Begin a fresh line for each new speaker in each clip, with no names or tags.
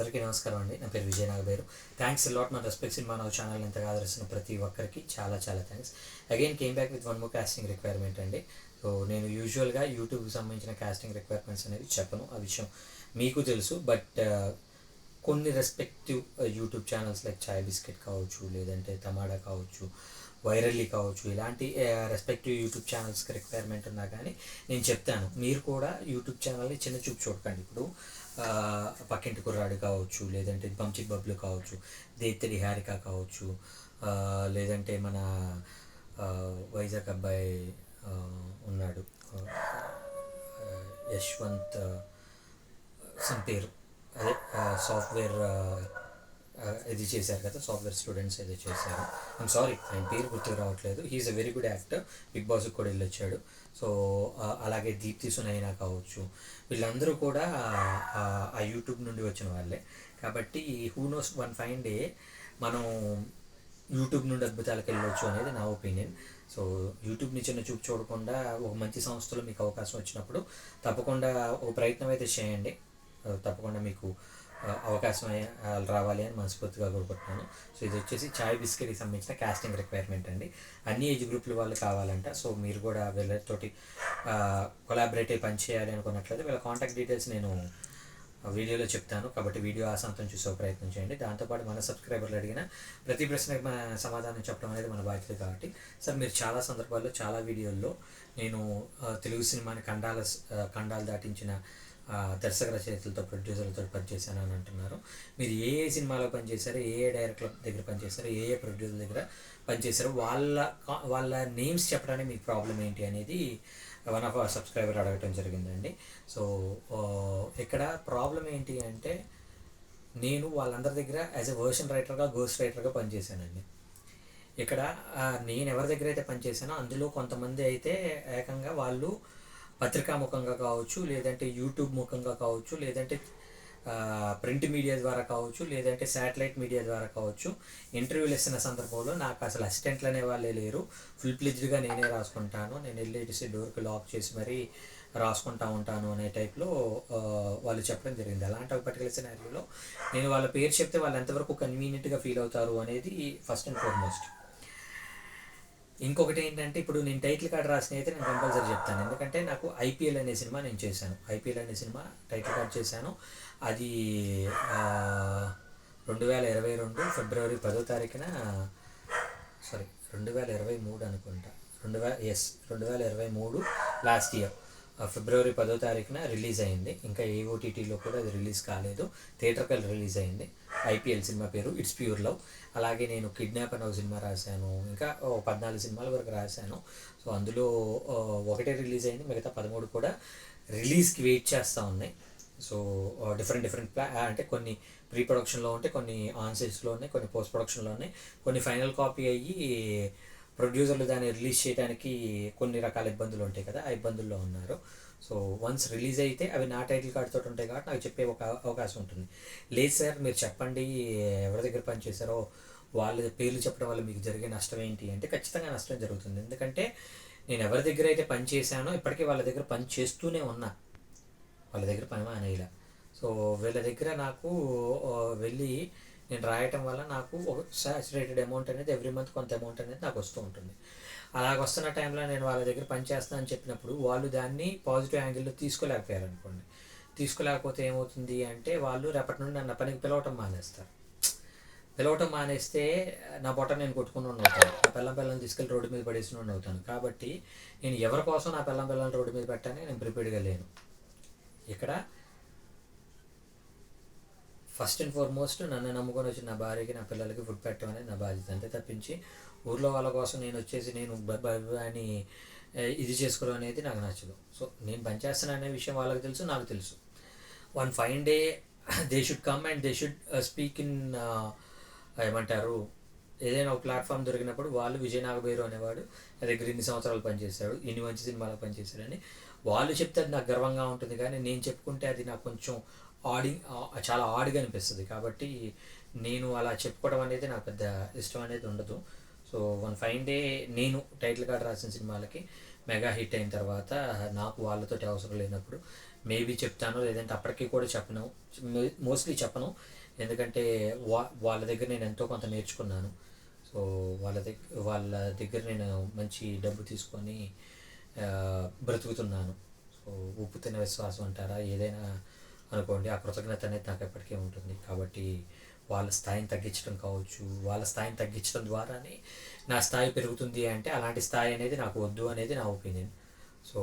అందరికీ నమస్కారం అండి. నా పేరు విజయ్ నాగబేరు. థ్యాంక్స్ లాట్ మన రెస్పెక్ట్ సినిమా నవ్ ఛానల్ ఇంతగా ఆదరిస్తున్న ప్రతి ఒక్కరికి చాలా చాలా thanks. Again came back with one more casting requirement అండి. సో నేను యూజువల్గా యూట్యూబ్కి సంబంధించిన కాస్టింగ్ రిక్వైర్మెంట్స్ అనేవి చెప్పను, ఆ విషయం మీకు తెలుసు. బట్ కొన్ని రెస్పెక్టివ్ యూట్యూబ్ ఛానల్స్ లైక్ చాయ్ బిస్కెట్ కావచ్చు, లేదంటే తమాడా కావచ్చు, వైరల్లీ కావచ్చు, ఇలాంటి రెస్పెక్టివ్ యూట్యూబ్ ఛానల్స్కి రిక్వైర్మెంట్ ఉన్నా కానీ నేను చెప్తాను. మీరు కూడా యూట్యూబ్ ఛానల్ని చిన్న చూపు చూడకండి. ఇప్పుడు పక్కింటి కుర్రాడు కావచ్చు, లేదంటే బంచిక్ బబ్లు కావచ్చు, దేత్తడి హారిక కావచ్చు, లేదంటే మన వైజాగ్ అబ్బాయి ఉన్నాడు యశ్వంత్ సమ్ పేరు, అదే సాఫ్ట్వేర్ ఇది చేశారు కదా, సాఫ్ట్వేర్ స్టూడెంట్స్ ఏదో చేశారు. ఐమ్ సారీ, ఆయన పేరు గుర్తుకు రావట్లేదు. He's a very good actor, Bigg బాస్కి కూడా వెళ్ళొచ్చాడు. సో అలాగే దీప్తి సునైనా కావచ్చు, వీళ్ళందరూ కూడా ఆ యూట్యూబ్ నుండి వచ్చిన వాళ్ళే. కాబట్టి who knows, one fine day మనం యూట్యూబ్ నుండి అద్భుతాలకు వెళ్ళవచ్చు అనేది నా ఒపీనియన్. సో యూట్యూబ్ని చిన్న చూపు చూడకుండా ఒక మంచి సంస్థలో మీకు అవకాశం వచ్చినప్పుడు తప్పకుండా ఒక ప్రయత్నం అయితే చేయండి. తప్పకుండా మీకు అవకాశం రావాలి అని మనస్ఫూర్తిగా కోరుకుంటున్నాను. సో ఇది వచ్చేసి చాయ్ బిస్కెట్కి సంబంధించిన కాస్టింగ్ రిక్వైర్మెంట్ అండి. అన్ని ఏజ్ గ్రూప్ల వాళ్ళు కావాలంట. సో మీరు కూడా వీళ్ళతోటి కొలాబరేట్ అయ్యి పనిచేయాలి అనుకున్నట్లయితే వీళ్ళ కాంటాక్ట్ డీటెయిల్స్ నేను వీడియోలో చెప్తాను. కాబట్టి వీడియో ఆశాంతం చూసే ప్రయత్నం చేయండి. దాంతోపాటు మన సబ్స్క్రైబర్లు అడిగిన ప్రతి ప్రశ్నకి మన సమాధానం చెప్పడం అనేది మన బాధ్యత. కాబట్టి సార్, మీరు చాలా సందర్భాల్లో చాలా వీడియోల్లో నేను తెలుగు సినిమాని ఖండాలు దాటించిన దర్శక రచయితలతో, ప్రొడ్యూసర్లతో పనిచేశాను అని అంటున్నారు. మీరు ఏ ఏ సినిమాలో పనిచేశారో, ఏ ఏ డైరెక్టర్ల దగ్గర పనిచేశారో, ఏ ఏ ప్రొడ్యూసర్ దగ్గర పనిచేశారో వాళ్ళ నేమ్స్ చెప్పడానికి మీకు ప్రాబ్లం ఏంటి అనేది వన్ ఆఫ్ అవర్ సబ్స్క్రైబర్ అడగటం జరిగిందండి. సో ఇక్కడ ప్రాబ్లం ఏంటి అంటే, నేను వాళ్ళందరి దగ్గర యాజ్ ఎ వర్షన్ రైటర్గా, గోస్ట్ రైటర్గా పనిచేశానండి. ఇక్కడ నేను ఎవరి దగ్గర అయితే పనిచేశానో అందులో కొంతమంది అయితే ఏకంగా వాళ్ళు పత్రికా ముఖంగా కావచ్చు, లేదంటే యూట్యూబ్ ముఖంగా కావచ్చు, లేదంటే ప్రింట్ మీడియా ద్వారా కావచ్చు, లేదంటే శాటిలైట్ మీడియా ద్వారా కావచ్చు, ఇంటర్వ్యూలు ఇస్తున్న సందర్భంలో నాకు అసలు అసిస్టెంట్లు అనే వాళ్ళే లేరు, ఫుల్ ప్లెజ్డ్గా నేనే రాసుకుంటాను, నేను వెళ్ళేసి డోర్కి లాక్ చేసి మరీ రాసుకుంటా ఉంటాను అనే టైప్లో వాళ్ళు చెప్పడం జరిగింది. అలాంటి ఒక పర్టికులర్ సినారియోలో నేను వాళ్ళ పేరు చెప్తే వాళ్ళు ఎంతవరకు కన్వీనియంట్గా ఫీల్ అవుతారు అనేది ఫస్ట్ అండ్ ఫార్మోస్ట్. ఇంకొకటి ఏంటంటే, ఇప్పుడు నేను టైటిల్ కార్డ్ రాసిన అయితే నేను కంపల్సరీ చెప్తాను. ఎందుకంటే నాకు ఐపీఎల్ అనే సినిమా నేను చేశాను. ఐపీఎల్ అనే సినిమా టైటిల్ కార్డ్ చేశాను. అది 2022 ఫిబ్రవరి 10వ తారీఖున, సారీ 2023 అనుకుంటా, 2023 లాస్ట్ ఇయర్ ఫిబ్రవరి 10వ తారీఖున రిలీజ్ అయింది. ఇంకా ఏ ఓటీటీలో కూడా అది రిలీజ్ కాలేదు, థియేటర్కి రిలీజ్ అయింది. ఐపీఎల్ సినిమా పేరు ఇట్స్ ప్యూర్ లవ్. అలాగే నేను కిడ్నాప్ అనే ఒక సినిమా రాశాను, ఇంకా 14 సినిమాల వరకు రాశాను. సో అందులో ఒకటే రిలీజ్ అయింది, మిగతా 13 కూడా రిలీజ్కి వెయిట్ చేస్తూ ఉన్నాయి. సో డిఫరెంట్ అంటే కొన్ని ప్రీ ప్రొడక్షన్లో ఉంటాయి, కొన్ని ఆన్ సెట్స్లో ఉన్నాయి, కొన్ని పోస్ట్ ప్రొడక్షన్లో ఉన్నాయి, కొన్ని ఫైనల్ కాపీ అయ్యి ప్రొడ్యూసర్లు దాన్ని రిలీజ్ చేయడానికి కొన్ని రకాల ఇబ్బందులు ఉంటాయి కదా, ఆ ఇబ్బందుల్లో ఉన్నారు. సో వన్స్ రిలీజ్ అయితే అవి నా టైటిల్ కార్డ్ తోటి ఉంటాయి కాబట్టి నాకు చెప్పే ఒక అవకాశం ఉంటుంది. లేదు సార్, మీరు చెప్పండి ఎవరి దగ్గర పని చేశారో వాళ్ళ పేర్లు చెప్పడం వల్ల మీకు జరిగే నష్టం ఏంటి అంటే, ఖచ్చితంగా నష్టం జరుగుతుంది. ఎందుకంటే నేను ఎవరి దగ్గర అయితే పని చేశానో ఇప్పటికీ వాళ్ళ దగ్గర పని చేస్తూనే ఉన్నా, వాళ్ళ దగ్గర పని అనేలా. సో వీళ్ళ దగ్గర నాకు వెళ్ళి నేను రాయటం వల్ల నాకు ఒక సాచురేటెడ్ అమౌంట్ అనేది ఎవ్రీ మంత్ కొంత అమౌంట్ అనేది నాకు వస్తూ ఉంటుంది. అలాగ వస్తున్న టైంలో నేను వాళ్ళ దగ్గర పని చేస్తానని చెప్పినప్పుడు వాళ్ళు దాన్ని పాజిటివ్ యాంగిల్లో తీసుకోలేకపోయారు అనుకోండి. తీసుకోలేకపోతే ఏమవుతుంది అంటే, వాళ్ళు రేపటి నుండి నన్ను పనికి పిలవటం మానేస్తారు. పిలవటం మానేస్తే నా పొట్ట నేను కొట్టుకుని అవుతాను, నా పిల్లని తీసుకెళ్ళి రోడ్డు మీద పడేసి అవుతాను. కాబట్టి నేను ఎవరి కోసం నా పిల్లని రోడ్డు మీద పెట్టాలని నేను ప్రిపేర్డ్గా లేను. ఇక్కడ ఫస్ట్ అండ్ ఫార్మోస్ట్ నన్ను నమ్ముకొని వచ్చి నా భార్యకి, నా పిల్లలకి ఫుడ్ పెట్టడం అనేది నా బాధ్యత. అంతే తప్పించి ఊర్లో వాళ్ళ కోసం నేను వచ్చేసి నేను అని ఇది చేసుకోవడం అనేది నాకు నచ్చదు. సో నేను పనిచేస్తాను అనే విషయం వాళ్ళకి తెలుసు, నాకు తెలుసు. One fine day they should come and they should speak in ఏమంటారు, ఏదైనా ఒక ప్లాట్ఫామ్ దొరికినప్పుడు వాళ్ళు విజయ్ నాగబేరు అనేవాడు నా దగ్గర ఇన్ని సంవత్సరాలు పనిచేశాడు, ఇన్ని మంచి సినిమాలు పనిచేశాడని వాళ్ళు చెప్తే అది నాకు గర్వంగా ఉంటుంది. కానీ నేను చెప్పుకుంటే అది నాకు కొంచెం చాలా ఆడ్గా అనిపిస్తుంది. కాబట్టి నేను అలా చెప్పుకోవడం అనేది నాకు పెద్ద ఇష్టం అనేది ఉండదు. సో వన్ ఫైన్ డే నేను టైటిల్ కార్డ్ రాసిన సినిమాలకి మెగా హిట్ అయిన తర్వాత నాకు వాళ్ళతోటి అవసరం లేనప్పుడు మేబీ చెప్తాను, లేదంటే అప్పటికి కూడా చెప్పను. మోస్ట్లీ చెప్పను, ఎందుకంటే వాళ్ళ దగ్గర నేను ఎంతో కొంత నేర్చుకున్నాను. సో వాళ్ళ దగ్గర నేను మంచి డబ్బు తీసుకొని బ్రతుకుతున్నాను. సో ఉప్పు తిన్న విశ్వాసం అంటారా, ఏదైనా అనుకోండి, ఆ కృతజ్ఞత అనేది నాకు ఎప్పటికీ ఉంటుంది. కాబట్టి వాళ్ళ స్థాయిని తగ్గించడం కావచ్చు, వాళ్ళ స్థాయిని తగ్గించడం ద్వారానే నా స్థాయి పెరుగుతుంది అంటే అలాంటి స్థాయి అనేది నాకు వద్దు అనేది నా ఒపీనియన్. సో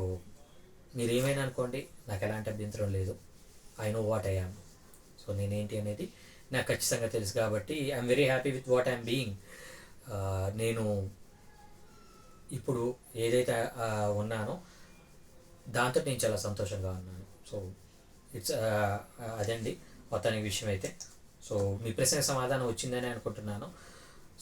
మీరు ఏమైనా అనుకోండి, నాకు ఎలాంటి అభ్యంతరం లేదు. I know what I am. So నేనేంటి అనేది నాకు ఖచ్చితంగా తెలుసు, కాబట్టి I'm very happy with what I'm being. నేను ఇప్పుడు ఏదైతే ఉన్నానో దాంతో నేను చాలా సంతోషంగా ఉన్నాను. సో ఇట్స్ అదండి మొత్తానికి విషయం అయితే. సో మీ ప్రశ్నకు సమాధానం వచ్చిందని అనుకుంటున్నాను.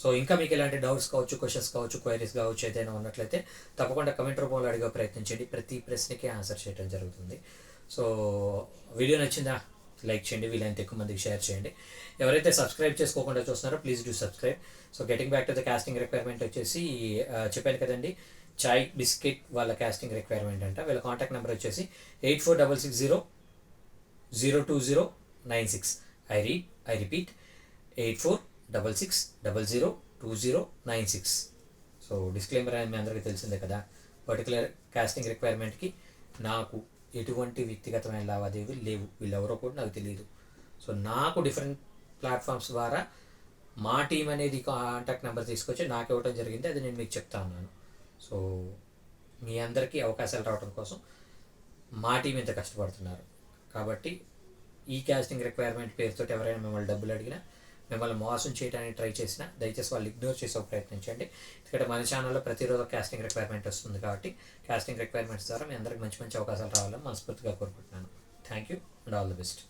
సో ఇంకా మీకు ఎలాంటి డౌట్స్ కావచ్చు, క్వశ్చన్స్ కావచ్చు, క్వైరీస్ కావచ్చు ఏదైనా ఉన్నట్లయితే తప్పకుండా కమెంట్ రూపంలో అడిగే ప్రయత్నించండి. ప్రతి ప్రశ్నకి ఆన్సర్ చేయడం జరుగుతుంది. సో వీడియో నచ్చిందా లైక్ చేయండి, వీలైనంత ఎక్కువ మందికి షేర్ చేయండి. ఎవరైతే సబ్స్క్రైబ్ చేసుకోకుండా చూస్తున్నారో please do subscribe. So getting back to the casting requirement వచ్చేసి చెప్పాను కదండి, చాయ్ బిస్కెట్ వాళ్ళ కాస్టింగ్ రిక్వైర్మెంట్ అంట. వీళ్ళ కాంటాక్ట్ నెంబర్ వచ్చేసి 8466002096. I repeat 8466002096. సో డిస్క్లైమర్ అనేది మీ అందరికీ తెలిసిందే కదా. పర్టికులర్ కాస్టింగ్ రిక్వైర్మెంట్కి నాకు ఎటువంటి వ్యక్తిగతమైన లావాదేవీలు లేవు, వీళ్ళెవరో కూడా నాకు తెలియదు. సో నాకు డిఫరెంట్ ప్లాట్ఫామ్స్ ద్వారా మా టీం అనేది కాంటాక్ట్ నెంబర్ తీసుకొచ్చి నాకు ఇవ్వడం జరిగింది, అది నేను మీకు చెప్తా ఉన్నాను. సో మీ అందరికీ అవకాశాలు రావడం కోసం మా టీం ఇంత కష్టపడుతున్నారు. కాబట్టి ఈ కాస్టింగ్ రిక్వైర్మెంట్ పేరుతో ఎవరైనా మిమ్మల్ని డబ్బులు అడిగినా, మిమ్మల్ని మోసం చేయడానికి ట్రై చేసినా దయచేసి వాళ్ళు ఇగ్నోర్ చేసే ప్రయత్నించండి. ఎందుకంటే మన ఛానల్లో ప్రతిరోజు కాస్టింగ్ రిక్వైర్మెంట్ వస్తుంది, కాబట్టి కాస్టింగ్ రిక్వైర్మెంట్స్ ద్వారా మీ అందరికి మంచి మంచి అవకాశాలు రావాలని మనస్ఫూర్తిగా కోరుకుంటున్నాను. Thank you and all the best.